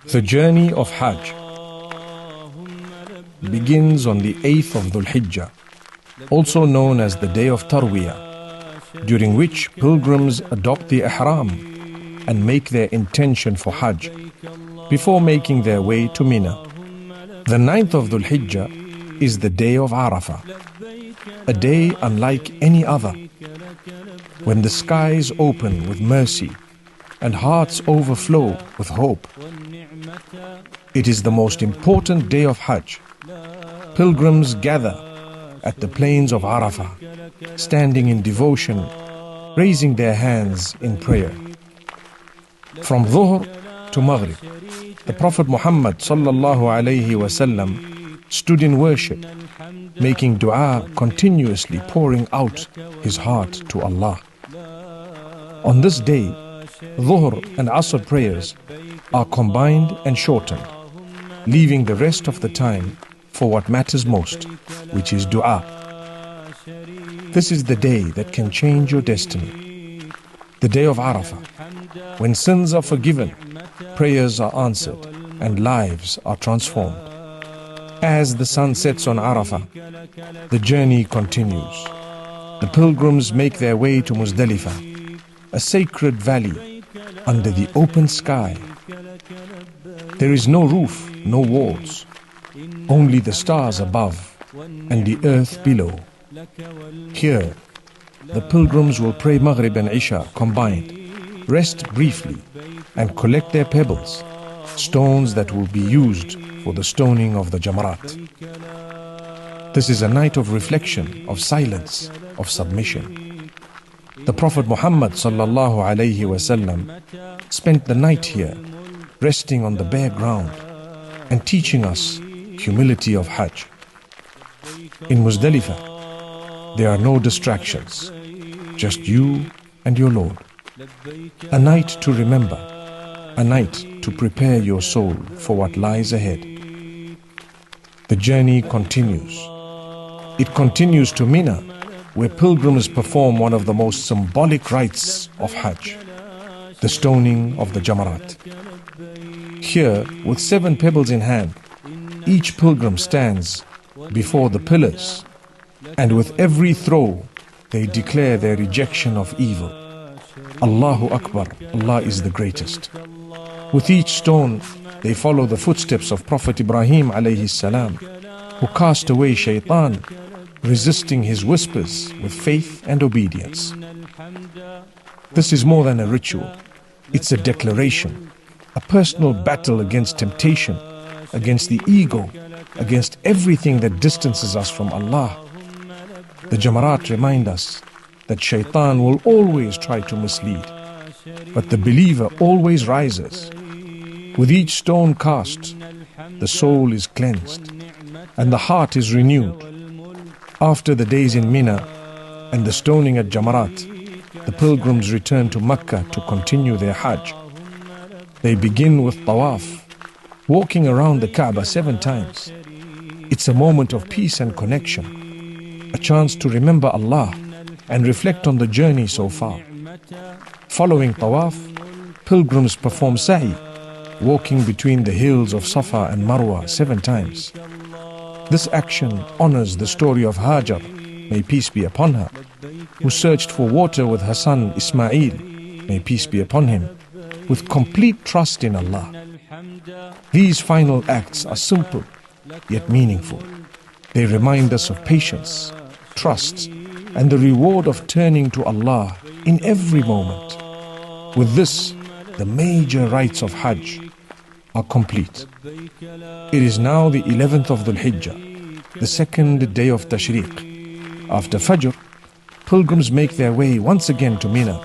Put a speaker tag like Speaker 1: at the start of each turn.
Speaker 1: The journey of Hajj begins on the 8th of Dhul Hijjah, also known as the day of Tarwiyah, during which pilgrims adopt the ihram and make their intention for Hajj before making their way to Mina. The 9th of Dhul Hijjah is the day of Arafah, a day unlike any other, when the skies open with mercy and hearts overflow with hope. It is the most important day of Hajj. Pilgrims gather at the plains of Arafah, standing in devotion, raising their hands in prayer. From Dhuhr to Maghrib, the Prophet Muhammad sallallahu alayhi wasallam stood in worship, making dua continuously, pouring out his heart to Allah. On this day, Dhuhr and Asr prayers are combined and shortened, leaving the rest of the time for what matters most, which is dua. This is the day that can change your destiny. The day of Arafah, when sins are forgiven, prayers are answered, and lives are transformed. As the sun sets on Arafah, the journey continues. The pilgrims make their way to Muzdalifah, a sacred valley under the open sky. There is no roof, no walls, only the stars above and the earth below. Here, the pilgrims will pray Maghrib and Isha combined, rest briefly, and collect their pebbles, stones that will be used for the stoning of the Jamarat. This is a night of reflection, of silence, of submission. The Prophet Muhammad sallallahu alayhi wasallam spent the night here, resting on the bare ground and teaching us humility of Hajj. In Muzdalifah, there are no distractions, just you and your Lord. A night to remember, a night to prepare your soul for what lies ahead. The journey continues. It continues to Mina, where pilgrims perform one of the most symbolic rites of Hajj, the stoning of the Jamarat. Here, with 7 pebbles in hand, each pilgrim stands before the pillars, and with every throw, they declare their rejection of evil. Allahu Akbar, Allah is the greatest. With each stone, they follow the footsteps of Prophet Ibrahim alayhi salam, who cast away shaitan, resisting his whispers with faith and obedience. This is more than a ritual. It's a declaration, a personal battle against temptation, against the ego, against everything that distances us from Allah. The Jamarat remind us that shaitan will always try to mislead, but the believer always rises. With each stone cast, the soul is cleansed and the heart is renewed. After the days in Mina and the stoning at Jamarat, the pilgrims return to Mecca to continue their Hajj. They begin with Tawaf, walking around the Kaaba 7 times. It's a moment of peace and connection, a chance to remember Allah and reflect on the journey so far. Following Tawaf, pilgrims perform Sa'i, walking between the hills of Safa and Marwa 7 times. This action honors the story of Hajar, may peace be upon her, who searched for water with her son Ismail, may peace be upon him, with complete trust in Allah. These final acts are simple, yet meaningful. They remind us of patience, trust, and the reward of turning to Allah in every moment. With this, the major rites of Hajj are complete. It is now the 11th of Dhul Hijjah, the second day of Tashriq. After Fajr, pilgrims make their way once again to Mina,